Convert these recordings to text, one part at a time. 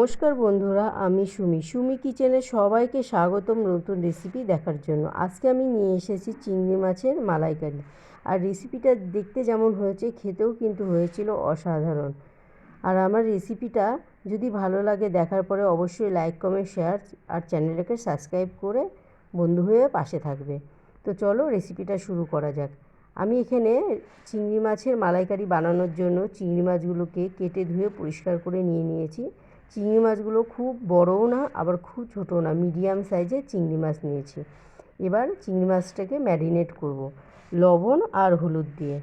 নমস্কার বন্ধুরা, আমি সুমি কিচেনে সবাইকে স্বাগতম নতুন রেসিপি দেখার জন্য। আজকে আমি নিয়ে এসেছি চিংড়ি মাছের মালাইকারি। আর রেসিপিটা দেখতে যেমন হয়েছে, খেতেও কিন্তু হয়েছিল অসাধারণ। আর আমার রেসিপিটা যদি ভালো লাগে দেখার পরে অবশ্যই লাইক, কমেন্ট, শেয়ার আর চ্যানেলটাকে সাবস্ক্রাইব করে বন্ধু হয়ে পাশে থাকবে। তো চলো রেসিপিটা শুরু করা যাক। আমি এখানে চিংড়ি মাছের মালাইকারি বানানোর জন্য চিংড়ি মাছগুলোকে কেটে ধুয়ে পরিষ্কার করে নিয়েছি। চিংড়ি মাছগুলো খুব বড়ও না, আবার খুব ছোটো না, মিডিয়াম সাইজের চিংড়ি মাছ নিয়েছি। এবার চিংড়ি মাছটাকে ম্যারিনেট করব লবণ আর হলুদ দিয়ে।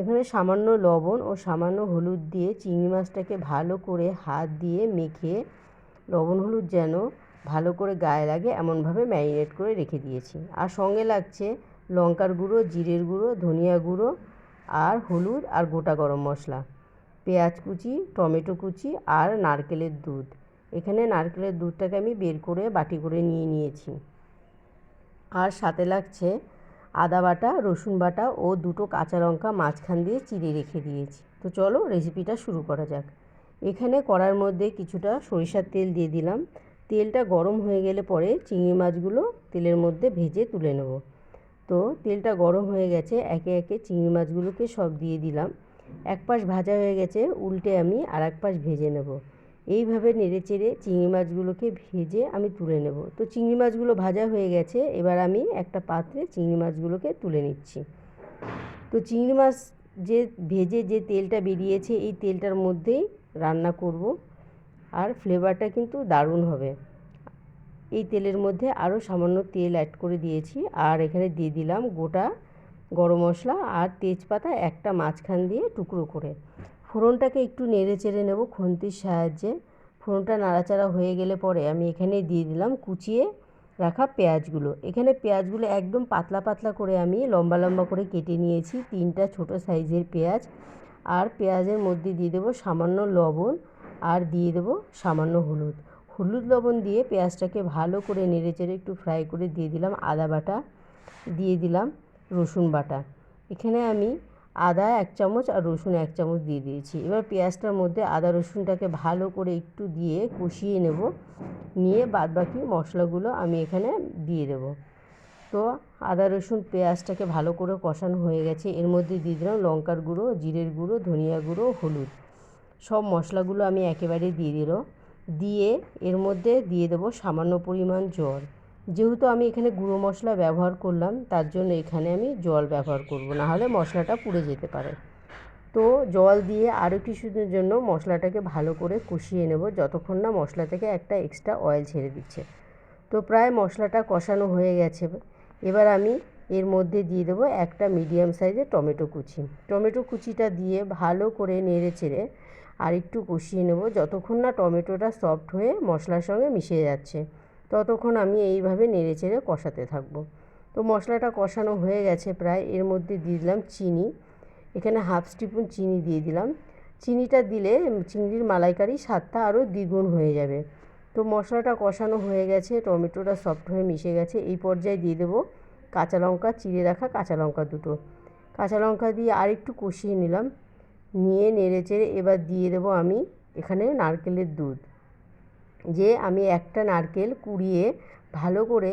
এখানে সামান্য লবণ ও সামান্য হলুদ দিয়ে চিংড়ি মাছটাকে ভালো করে হাত দিয়ে মেখে, লবণ হলুদ যেন ভালো করে গায়ে লাগে এমনভাবে ম্যারিনেট করে রেখে দিয়েছি। আর সঙ্গে লাগছে লঙ্কার গুঁড়ো, জিরের গুঁড়ো, ধনিয়া গুঁড়ো আর হলুদ আর গোটা গরম মশলা, পেঁয়াজ কুচি, টমেটো কুচি আর নারকেলের দুধ। এখানে নারকেলের দুধটাকে আমি বের করে বাটি করে নিয়েছি। আর সাথে লাগছে আদা বাটা, রসুন বাটা ও দুটো কাঁচা লঙ্কা মাঝখান দিয়ে চিড়ে রেখে দিয়েছি। তো চলো রেসিপিটা শুরু করা যাক। এখানে কড়ার মধ্যে কিছুটা সরিষার তেল দিয়ে দিলাম। তেলটা গরম হয়ে গেলে পরে চিংড়ি মাছগুলো তেলের মধ্যে ভেজে তুলে নেব। তো তেলটা গরম হয়ে গেছে, একে একে চিংড়ি মাছগুলোকে সব দিয়ে দিলাম। এক পাশ ভাজা হয়ে গেছে, উল্টে আমি আর এক পাশ ভেজে নেব। এইভাবে নেড়ে চেড়ে চিংড়ি মাছগুলোকে ভেজে আমি তুলে নেব। তো চিংড়ি মাছগুলো ভাজা হয়ে গেছে, এবার আমি একটা পাত্রে চিংড়ি মাছগুলোকে তুলে নিচ্ছি। তো চিংড়ি মাছ যে ভেজে যে তেলটা বেরিয়েছে, এই তেলটার মধ্যেই রান্না করব। আর ফ্লেভারটা কিন্তু দারুণ হবে। এই তেলের মধ্যে আরও সামান্য তেল অ্যাড করে দিয়েছি। আর এখানে দিয়ে দিলাম গোটা গরম মশলা আর তেজপাতা একটা মাঝখান দিয়ে টুকরো করে। ফোড়নটাকে একটু নেড়ে চেড়ে নেব খুন্তির সাহায্যে। ফোড়নটা নাড়াচাড়া হয়ে গেলে পরে আমি এখানে দিয়ে দিলাম কুচিয়ে রাখা পেঁয়াজগুলো। এখানে পেঁয়াজগুলো একদম পাতলা পাতলা করে আমি লম্বা লম্বা করে কেটে নিয়েছি, 3টা ছোটো সাইজের পেঁয়াজ। আর পেঁয়াজের মধ্যে দিয়ে দেবো সামান্য লবণ আর দিয়ে দেবো সামান্য হলুদ। হলুদ লবণ দিয়ে পেঁয়াজটাকে ভালো করে নেড়ে চেড়ে একটু ফ্রাই করে দিয়ে দিলাম আদা বাটা, দিয়ে দিলাম রসুন বাটা। এখানে আমি আদা 1 চামচ আর রসুন 1 চামচ দিয়ে দিয়েছি। এবার পেঁয়াজটার মধ্যে আদা রসুনটাকে ভালো করে একটু দিয়ে কষিয়ে নেব। নিয়ে বাদবাকি মশলাগুলো আমি এখানে দিয়ে দেব। তো আদা রসুন পেঁয়াজটাকে ভালো করে কষানো হয়ে গেছে, এর মধ্যে দিয়ে দিলাম লঙ্কার গুঁড়ো, জিরের গুঁড়ো, ধনিয়া গুঁড়ো, হলুদ। সব মশলাগুলো আমি একেবারে দিয়ে এর মধ্যে দিয়ে দেবো সামান্য পরিমাণ জল। যেহেতু আমি এখানে গুঁড়ো মশলা ব্যবহার করলাম, তার জন্য এখানে আমি জল ব্যবহার করব, না হলে মশলাটা পুড়ে যেতে পারে। তো জল দিয়ে আরও কিছুদিনের জন্য মশলাটাকে ভালো করে কষিয়ে নেব, যতক্ষণ না মশলা থেকে একটা এক্সট্রা অয়েল ছেড়ে দিচ্ছে। তো প্রায় মশলাটা কষানো হয়ে গেছে। এবার আমি এর মধ্যে দিয়ে দেবো একটা মিডিয়াম সাইজের টমেটো কুচি। টমেটো কুচিটা দিয়ে ভালো করে নেড়ে চেড়ে আর একটু কষিয়ে নেব, যতক্ষণ না টমেটোটা সফট হয়ে মশলার সঙ্গে মিশে যাচ্ছে, ততক্ষণ আমি এইভাবে নেড়ে চেড়ে কষাতে থাকব। তো মশলাটা কষানো হয়ে গেছে প্রায়। এর মধ্যে দিয়ে দিলাম চিনি। এখানে 1/2 টিস্পুন চিনি দিয়ে দিলাম। চিনিটা দিলে চিংড়ির মালাইকারি স্বাদটা আরও দ্বিগুণ হয়ে যাবে। তো মশলাটা কষানো হয়ে গেছে, টমেটোটা সফট হয়ে মিশে গেছে। এই পর্যায়ে দিয়ে দেবো কাঁচা লঙ্কা, চিড়ে রাখা কাঁচা লঙ্কা দুটো। কাঁচা লঙ্কা দিয়ে আর একটু কষিয়ে নিলাম, নিয়ে নেড়ে চেড়ে এবার দিয়ে দেবো আমি এখানে নারকেলের দুধ। যে আমি একটা নারকেল কুড়িয়ে ভালো করে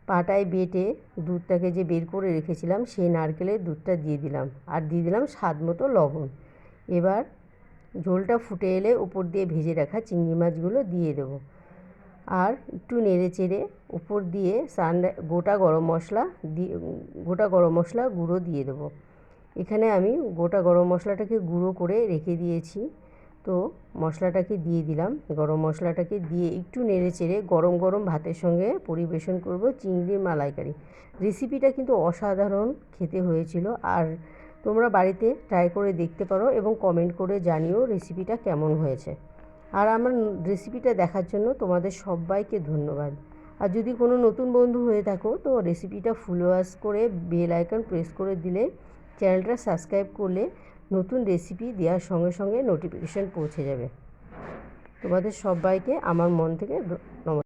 পাটায় বেটে দুধটাকে যে বের করে রেখেছিলাম, সেই নারকেলের দুধটা দিয়ে দিলাম। আর দিয়ে দিলাম স্বাদ মতো লবণ। এবার ঝোলটা ফুটে এলে উপর দিয়ে ভেজে রাখা চিংড়ি মাছগুলো দিয়ে দেবো। আর একটু নেড়ে চেড়ে উপর দিয়ে গোটা গরম মশলা গুঁড়ো দিয়ে দেবো। এখানে আমি গোটা গরম মশলাটাকে গুঁড়ো করে রেখে দিয়েছি। তো মশলাটাকে দিয়ে দিলাম, গরম মশলাটাকে দিয়ে একটু নেড়ে চেড়ে গরম গরম ভাতের সঙ্গে পরিবেশন করব চিংড়ির মালাইকারি। রেসিপিটা কিন্তু অসাধারণ খেতে হয়েছিল। আর তোমরা বাড়িতে ট্রাই করে দেখতে পারো এবং কমেন্ট করে জানিও রেসিপিটা কেমন হয়েছে। আর আমার রেসিপিটা দেখার জন্য তোমাদের সবাইকে ধন্যবাদ। আর যদি কোনো নতুন বন্ধু হয়ে থাকো, তো রেসিপিটা ফুল ওয়াচ করে বেল আইকন প্রেস করে দিলে, চ্যানেলটা সাবস্ক্রাইব করলে নতুন রেসিপি দেওয়ার সঙ্গে সঙ্গে নোটিফিকেশান পৌঁছে যাবে। তোমাদের সবাইকে আমার মন থেকে নমস্কার।